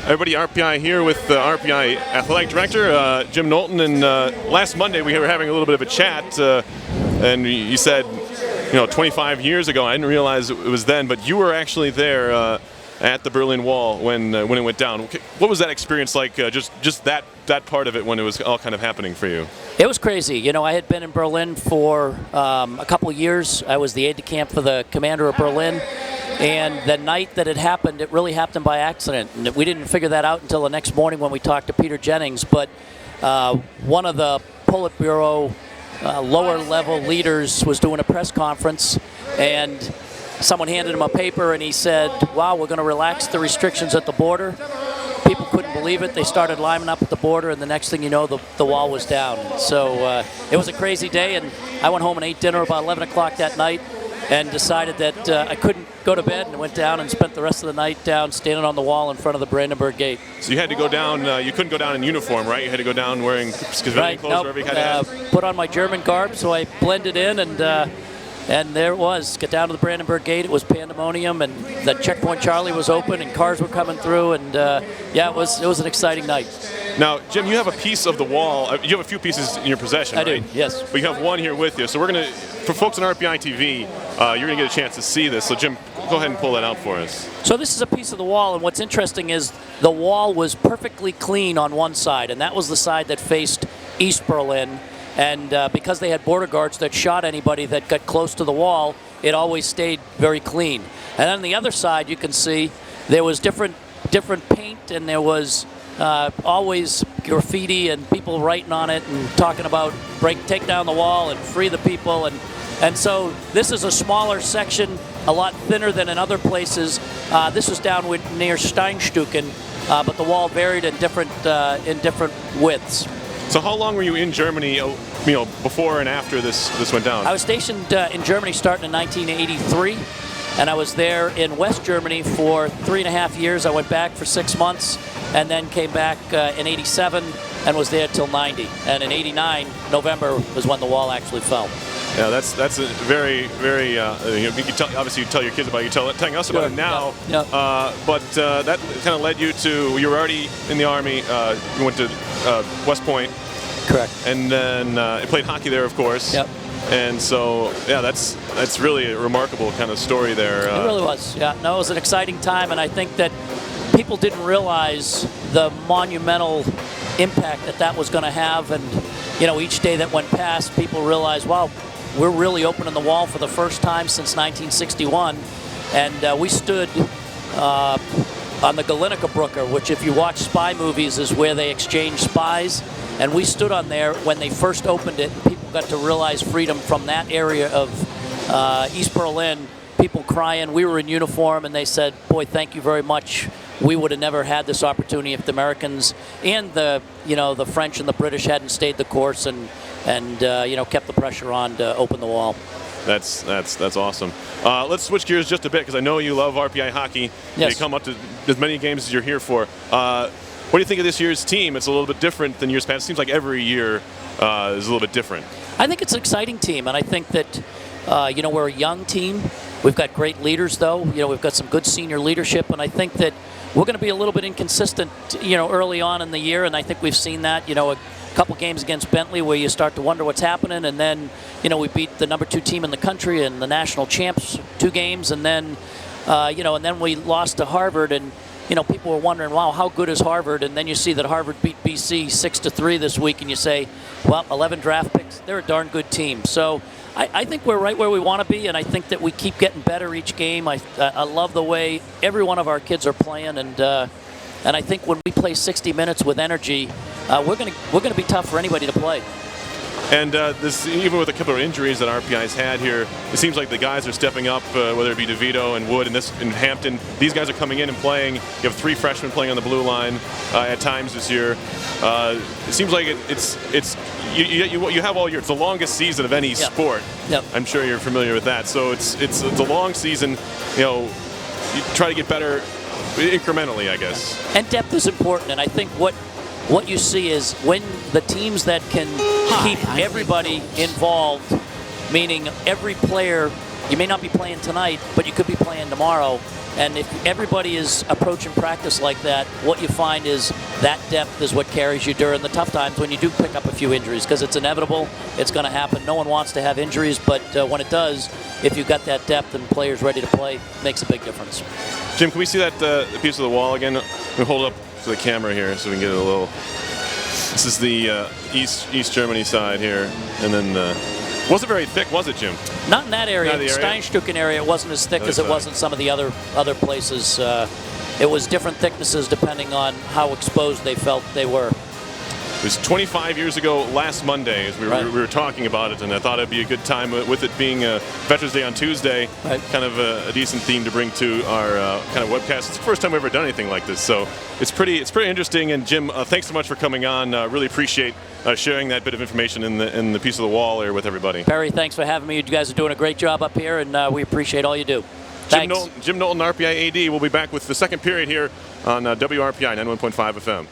Everybody, RPI here with RPI Athletic Director Jim Knowlton. And last Monday we were having a little bit of a chat, and you said, 25 years ago. I didn't realize it was then, but you were actually there at the Berlin Wall when it went down. What was that experience like? Just that part of it when it was all kind of happening for you. It was crazy. I had been in Berlin for a couple of years. I was the aide-de-camp for the commander of Berlin. And the night that it happened, it really happened by accident. And we didn't figure that out until the next morning when we talked to Peter Jennings. But one of the Politburo lower-level leaders was doing a press conference, and someone handed him a paper, and he said, wow, we're going to relax the restrictions at the border. People couldn't believe it. They started lining up at the border, and the next thing you know, the wall was down. So it was a crazy day, and I went home and ate dinner about 11 o'clock that night and decided that I couldn't go to bed, and went down and spent the rest of the night down standing on the wall in front of the Brandenburg Gate. So you had to go down, you couldn't go down in uniform, right? You had to go down wearing civilian clothes, wherever you had to put on my German garb, so I blended in, and there it was. Get down to the Brandenburg Gate. It was pandemonium, and the Checkpoint Charlie was open, and cars were coming through, and it was an exciting night. Now, Jim, you have a piece of the wall. You have a few pieces in your possession, right? I do, yes. But you have one here with you. So we're going to, for folks on RPI TV, you're going to get a chance to see this. So, Jim, go ahead and pull that out for us. So this is a piece of the wall, and what's interesting is the wall was perfectly clean on one side, and that was the side that faced East Berlin. And because they had border guards that shot anybody that got close to the wall, it always stayed very clean. And on the other side, you can see there was different paint, and there was always graffiti and people writing on it and talking about take down the wall and free the people. And so this is a smaller section, a lot thinner than in other places. This was down near Steinstücken, but the wall varied in different widths. So how long were you in Germany, before and after this went down? I was stationed in Germany starting in 1983, and I was there in West Germany for 3.5 years. I went back for 6 months, and then came back in 87 and was there till 90. And in 89, November was when the wall actually fell. Yeah, that's a very, very. You tell your kids about it. You're telling us about it now. Yeah. But that kind of led you to. You were already in the Army. You went to West Point. Correct. And then you played hockey there, of course. Yep. And so, yeah, that's really a remarkable kind of story there. It really was. Yeah. No, it was an exciting time, and I think that people didn't realize the monumental impact that was going to have. And each day that went past, people realized, wow, we're really opening the wall for the first time since 1961. And we stood on the Galenica Brücke, which, if you watch spy movies, is where they exchange spies. And we stood on there when they first opened it, and people got to realize freedom from that area of East Berlin. People crying. We were in uniform, and they said, boy, thank you very much. We would have never had this opportunity if the Americans and the French and the British hadn't stayed the course and kept the pressure on to open the wall. That's awesome. Let's switch gears just a bit, because I know you love RPI hockey. Yes. You come up to as many games as you're here for. What do you think of this year's team? It's a little bit different than years past. It seems like every year is a little bit different. I think it's an exciting team, and I think that we're a young team. We've got great leaders, though. We've got some good senior leadership, and I think that we're going to be a little bit inconsistent, early on in the year, and I think we've seen that. A couple games against Bentley where you start to wonder what's happening, and then we beat the number 2 team in the country and the national champs 2 games, and then and then we lost to Harvard, and people were wondering, wow, how good is Harvard? And then you see that Harvard beat BC 6-3 this week, and you say, well, 11 draft picks, they're a darn good team. So I think we're right where we want to be, and I think that we keep getting better each game. I love the way every one of our kids are playing, and I think when we play 60 minutes with energy, we're gonna be tough for anybody to play. And this, even with a couple of injuries that RPI's had here, it seems like the guys are stepping up, whether it be DeVito and Wood and Hampton. These guys are coming in and playing. You have 3 freshmen playing on the blue line at times this year. It seems like you have all year. It's the longest season of any sport. Yep. I'm sure you're familiar with that. So it's a long season. You try to get better incrementally, I guess. And depth is important, and I think what you see is when the teams that can keep everybody involved, meaning every player you may not be playing tonight, but you could be playing tomorrow. And if everybody is approaching practice like that, what you find is that depth is what carries you during the tough times when you do pick up a few injuries, because it's inevitable. It's going to happen. No one wants to have injuries, but when it does, if you've got that depth and players ready to play, it makes a big difference. Jim, can we see that piece of the wall again? We hold it up to the camera here so we can get a little. This is the East Germany side here, and then wasn't very thick, was it, Jim? Not in that area. Not In the Steinstücken area, it wasn't as thick as it was in some of the other places. It was different thicknesses depending on how exposed they felt they were. It was 25 years ago last Monday as we were talking about it, and I thought it'd be a good time with it being Veterans Day on Tuesday, kind of a decent theme to bring to our kind of webcast. It's the first time we've ever done anything like this, so it's pretty interesting. And Jim, thanks so much for coming on. Really appreciate sharing that bit of information in the piece of the wall here with everybody. Perry, thanks for having me. You guys are doing a great job up here, and we appreciate all you do. Thanks. Jim Knowlton, RPI AD. We'll be back with the second period here on WRPI 91.5 FM.